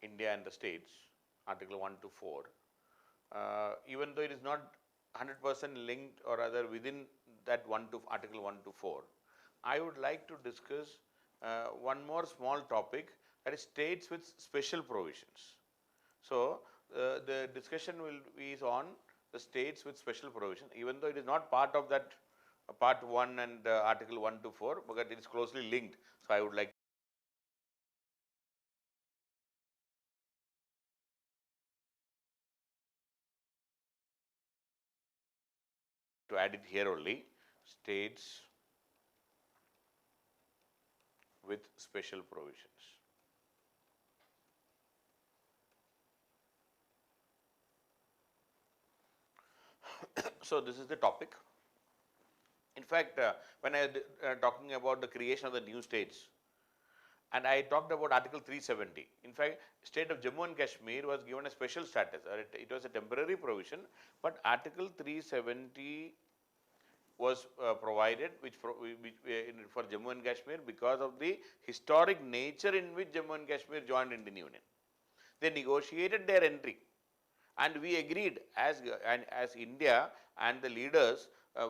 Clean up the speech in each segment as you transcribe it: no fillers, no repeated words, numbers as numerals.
India and the states, Article 1 to 4, even though it is not 100% linked or rather within that Article 1 to 4, I would like to discuss one more small topic, that is states with special provisions. So, the discussion will be on the states with special provision, even though it is not part of that part 1 and Article 1 to 4, but it is closely linked. So, I would like to add it here only, states with special provisions. So, this is the topic. In fact, when I talking about the creation of the new states, and I talked about Article 370. In fact, state of Jammu and Kashmir was given a special status, or it was a temporary provision, but Article 370 was provided for Jammu and Kashmir because of the historic nature in which Jammu and Kashmir joined Indian Union. They negotiated their entry, and we agreed as India and the leaders,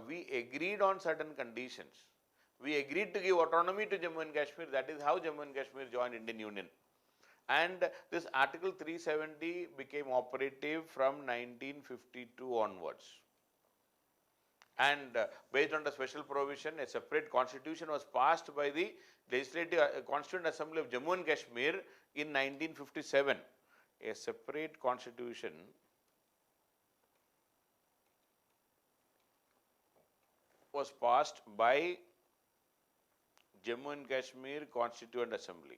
we agreed on certain conditions. We agreed to give autonomy to Jammu and Kashmir. That is how Jammu and Kashmir joined Indian Union. And this Article 370 became operative from 1952 onwards. And based on the special provision, a separate constitution was passed by the Legislative Constituent Assembly of Jammu and Kashmir in 1957. A separate constitution was passed by Jammu and Kashmir Constituent Assembly.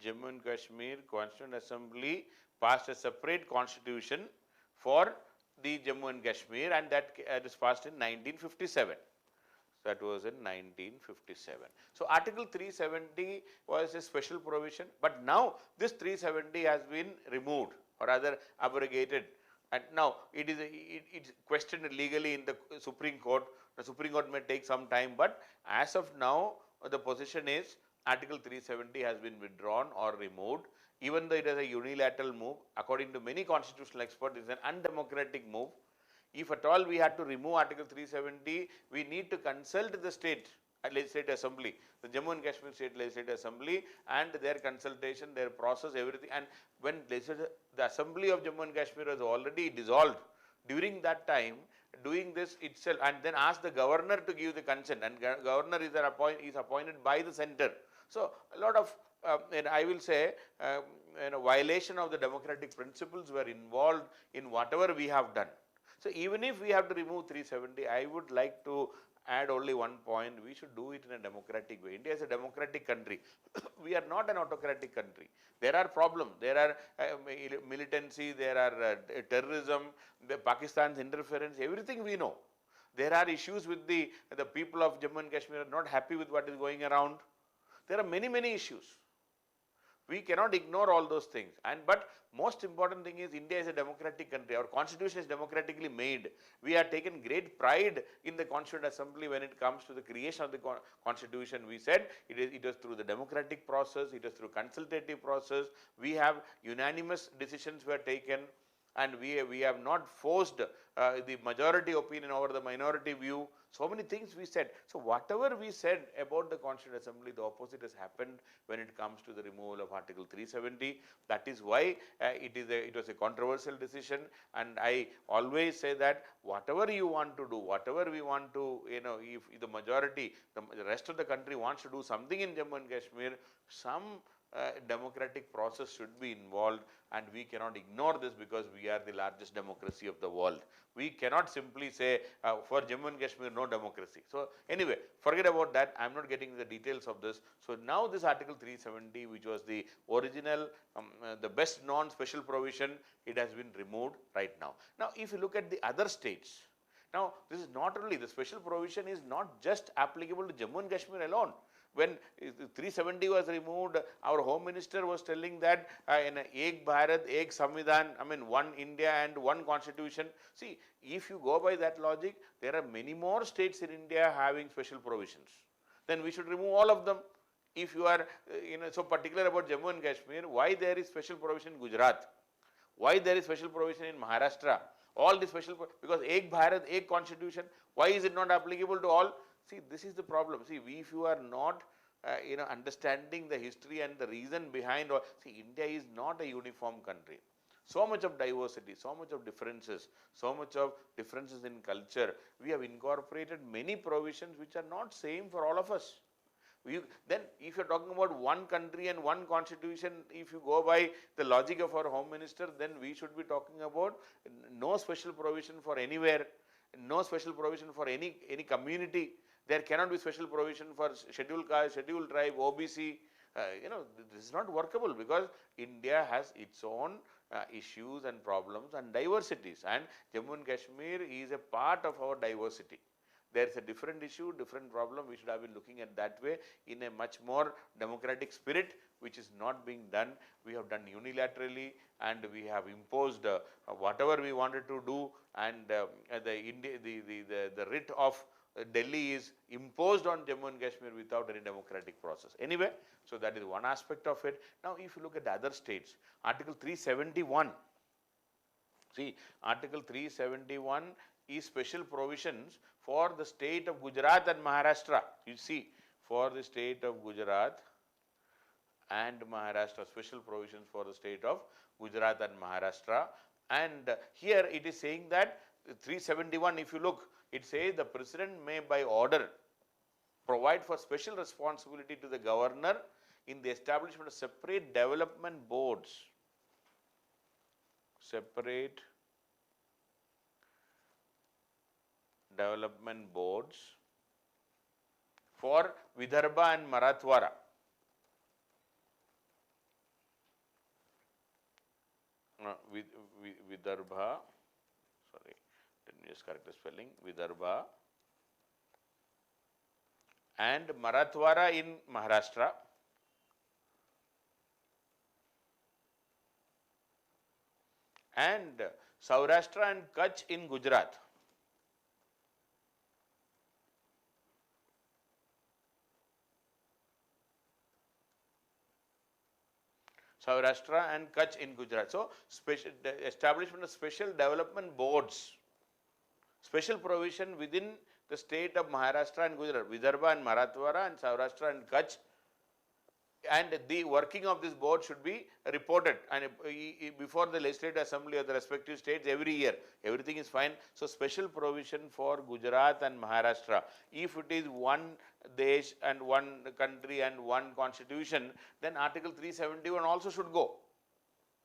Jammu and Kashmir Constituent Assembly passed a separate constitution for the Jammu and Kashmir, and that was passed in 1957. That was in 1957. So, Article 370 was a special provision, but now this 370 has been removed or rather abrogated, and now it's questioned legally in the Supreme Court. The Supreme Court may take some time, but as of now the position is Article 370 has been withdrawn or removed, even though it is a unilateral move. According to many constitutional experts, it is an undemocratic move. If at all we had to remove Article 370, we need to consult the state legislative assembly, the Jammu and Kashmir State Legislative Assembly, and their consultation, their process, everything. And when the Assembly of Jammu and Kashmir was already dissolved, during that time, doing this itself, and then ask the governor to give the consent, and governor is appointed by the center. So, a lot of I will say violation of the democratic principles were involved in whatever we have done. So, even if we have to remove 370, I would like to add only one point: we should do it in a democratic way. India is a democratic country. We are not an autocratic country. There are problems. There are militancy, there are terrorism, Pakistan's interference, everything we know. There are issues with the people of Jammu and Kashmir are not happy with what is going around. There are many issues. We cannot ignore all those things. But most important thing is India is a democratic country. Our constitution is democratically made. We have taken great pride in the Constituent Assembly when it comes to the creation of the constitution. We said it was through the democratic process, it was through consultative process. We have unanimous decisions were taken, and we have not forced the majority opinion over the minority view. So many things we said. So whatever we said about the Constituent Assembly, the opposite has happened when it comes to the removal of Article 370. That is why it was a controversial decision, and I always say that whatever you want to do, whatever we want to, if the majority, the rest of the country wants to do something in Jammu and Kashmir, some democratic process should be involved, and we cannot ignore this because we are the largest democracy of the world. We cannot simply say for Jammu and Kashmir no democracy. So anyway, forget about that. I am not getting the details of this. So now this Article 370, which was the original, the best known special provision, it has been removed right now. Now if you look at the other states, now this is not only, the special provision is not just applicable to Jammu and Kashmir alone. When 370 was removed, our Home Minister was telling that in Ek Bharat, Ek Samvidhan, I mean one India and one constitution. See, if you go by that logic, there are many more states in India having special provisions. Then we should remove all of them. If you are so particular about Jammu and Kashmir, why there is special provision in Gujarat? Why there is special provision in Maharashtra? All the special, because Ek Bharat, Ek Constitution, why is it not applicable to all? See, this is the problem. See, if you are not understanding the history and the reason behind, see, India is not a uniform country. So much of diversity, so much of differences, so much of differences in culture. We have incorporated many provisions which are not same for all of us. Then if you're talking about one country and one constitution, if you go by the logic of our home minister, then we should be talking about no special provision for anywhere, no special provision for any community. There cannot be special provision for scheduled caste, scheduled tribe, OBC. This is not workable, because India has its own issues and problems and diversities, and Jammu and Kashmir is a part of our diversity. There is a different issue, different problem. We should have been looking at that way in a much more democratic spirit, which is not being done. We have done unilaterally, and we have imposed whatever we wanted to do, and the writ of Delhi is imposed on Jammu and Kashmir without any democratic process. Anyway, so that is one aspect of it. Now, if you look at the other states, Article 371. See, Article 371 is special provisions for the state of Gujarat and Maharashtra. You see, for the state of Gujarat and Maharashtra, special provisions for the state of Gujarat and Maharashtra. And here it is saying that 371, if you look, it says the president may by order provide for special responsibility to the governor in the establishment of separate development boards. Separate development boards for Vidarbha and Marathwada. Vidarbha, sorry, let me just correct the spelling, Vidarbha and Marathwada in Maharashtra, and Saurashtra and Kutch in Gujarat. Saurashtra and Kutch in Gujarat. So, establishment of special development boards, special provision within the state of Maharashtra and Gujarat, Vidarbha and Marathwada and Saurashtra and Kutch, and the working of this board should be reported and before the legislative assembly of the respective states every year. Everything is fine. So, special provision for Gujarat and Maharashtra. If it is one desh and one country and one constitution, then Article 371 also should go.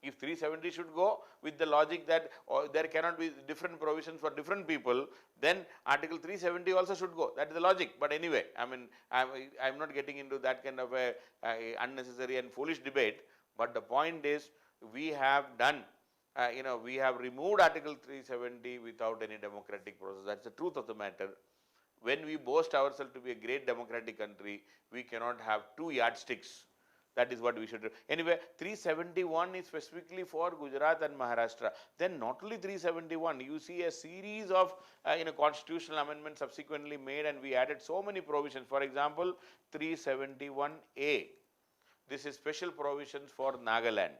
If 370 should go with the logic that there cannot be different provisions for different people, then Article 370 also should go. That is the logic. But anyway, I mean, I'm not getting into that kind of a unnecessary and foolish debate. But the point is, we have done, we have removed Article 370 without any democratic process. That's the truth of the matter. When we boast ourselves to be a great democratic country, we cannot have two yardsticks. That is what we should do. Anyway, 371 is specifically for Gujarat and Maharashtra. Then not only 371, you see a series of constitutional amendments subsequently made, and we added so many provisions. For example, 371A. This is special provisions for Nagaland.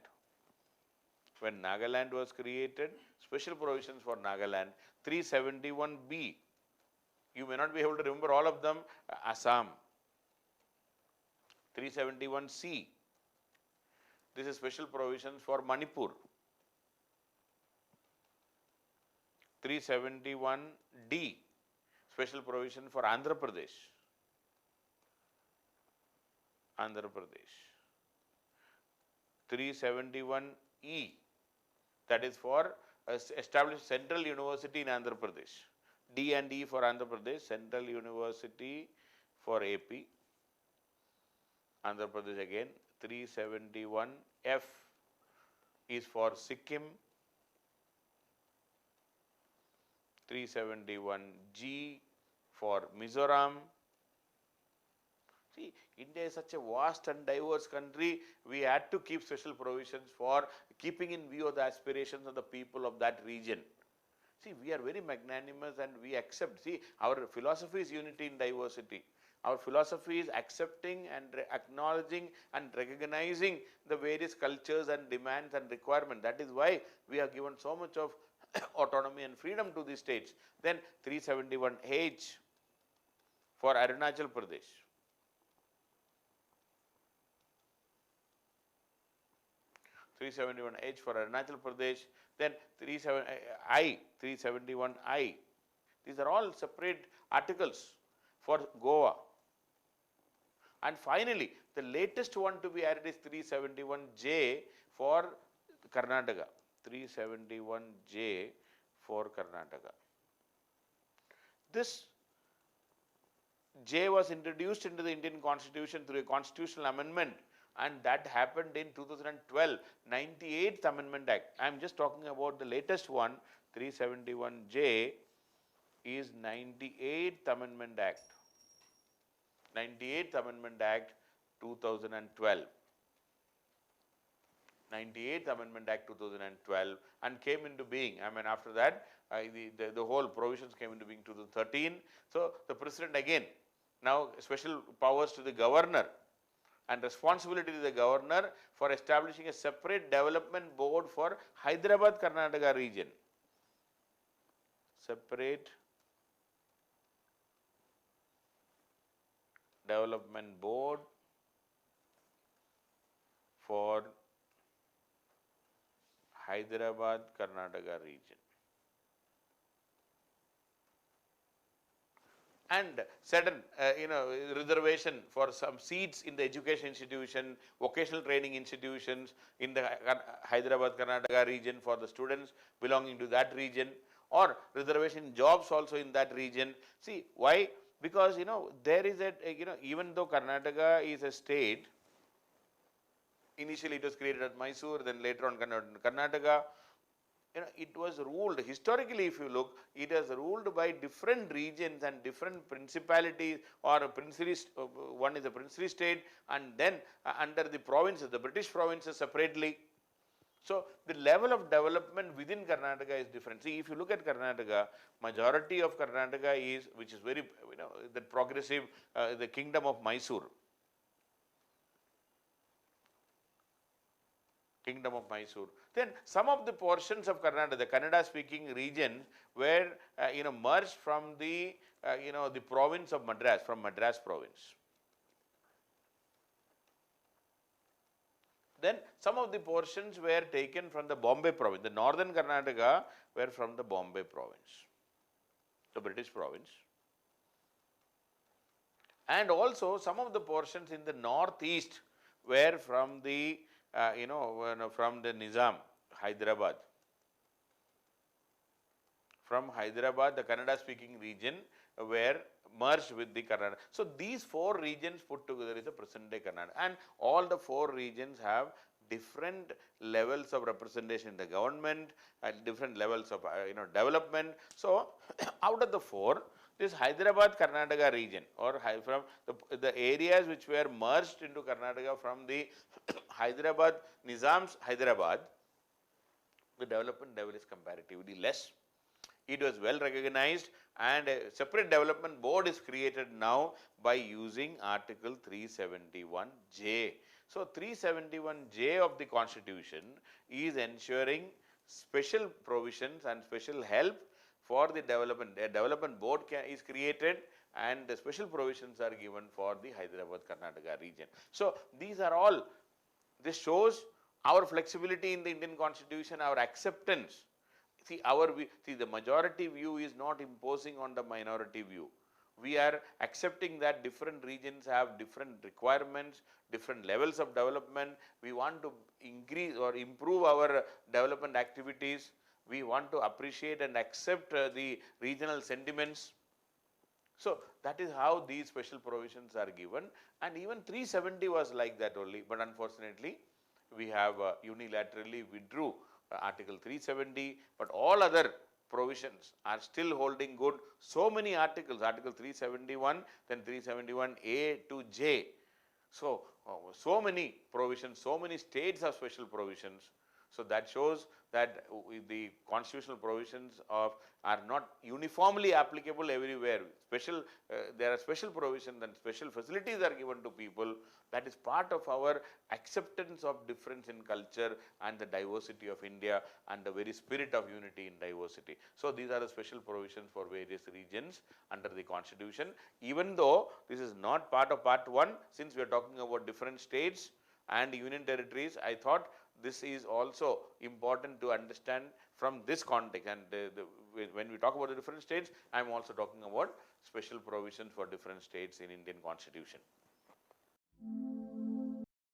When Nagaland was created, special provisions for Nagaland. 371B. You may not be able to remember all of them. Assam. 371C. This is special provisions for Manipur. 371D. Special provision for Andhra Pradesh. Andhra Pradesh. 371E. That is for established Central University in Andhra Pradesh. D and E for Andhra Pradesh, Central University for AP. Andhra Pradesh again. 371F is for Sikkim. 371G for Mizoram. See, India is such a vast and diverse country. We had to keep special provisions for keeping in view of the aspirations of the people of that region. See, we are very magnanimous and we accept. See, our philosophy is unity in diversity. Our philosophy is accepting and acknowledging and recognizing the various cultures and demands and requirements. That is why we have given so much of autonomy and freedom to the states. Then 371H for Arunachal Pradesh. 371H for Arunachal Pradesh, then 371I. These are all separate articles for Goa. And finally, the latest one to be added is 371J for Karnataka. 371J for Karnataka. This J was introduced into the Indian Constitution through a constitutional amendment, and that happened in 2012, 98th Amendment Act. I am just talking about the latest one. 371J is 98th Amendment Act. 98th Amendment Act 2012. 98th Amendment Act 2012 and came into being. I mean, after that, the whole provisions came into being 2013. So the president again, now special powers to the governor and responsibility to the governor for establishing a separate development board for Hyderabad Karnataka region. Separate development board for Hyderabad Karnataka region. And certain reservation for some seats in the education institution, vocational training institutions in the Hyderabad Karnataka region for the students belonging to that region, or reservation jobs also in that region. See why? Because there is a even though Karnataka is a state, initially it was created at Mysore, then later on Karnataka. It was ruled historically. If you look, it was ruled by different regions and different principalities, or a princely. One is a princely state, and then under the provinces, the British provinces separately. So the level of development within Karnataka is different. See, if you look at Karnataka, majority of Karnataka is, which is very the progressive, the kingdom of Mysore. Kingdom of Mysore. Then some of the portions of Karnataka, the Kannada speaking region, were merged from the the province of Madras, from Madras province. Then some of the portions were taken from the Bombay province. The northern Karnataka were from the Bombay province, the British province. And also some of the portions in the northeast were from the from the Nizam, Hyderabad. From Hyderabad, the Kannada speaking region were merged with the Karnataka. So these four regions put together is the present day Karnataka, and all the four regions have different levels of representation in the government and different levels of development. So out of the four, this Hyderabad Karnataka region, or from the areas which were merged into Karnataka from the Hyderabad, Nizam's Hyderabad, the development level is comparatively less. It was well recognized, and a separate development board is created now by using Article 371J. So 371J of the Constitution is ensuring special provisions and special help for the development. A development board is created, and the special provisions are given for the Hyderabad Karnataka region. So these are all, this shows our flexibility in the Indian Constitution, our acceptance. See, the majority view is not imposing on the minority view. We are accepting that different regions have different requirements, different levels of development. We want to increase or improve our development activities. We want to appreciate and accept the regional sentiments. So that is how these special provisions are given, and even 370 was like that only, but unfortunately we have unilaterally withdrew Article 370, but all other provisions are still holding good. So many articles, Article 371, then 371A to J. So, so many provisions, so many states have special provisions. So that shows that the constitutional provisions of are not uniformly applicable everywhere. There are special provisions and special facilities are given to people. That is part of our acceptance of difference in culture and the diversity of India and the very spirit of unity in diversity. So these are the special provisions for various regions under the constitution. Even though this is not part of part 1, since we are talking about different states and union territories, I thought this is also important to understand from this context. And when we talk about the different states, I am also talking about special provisions for different states in Indian constitution.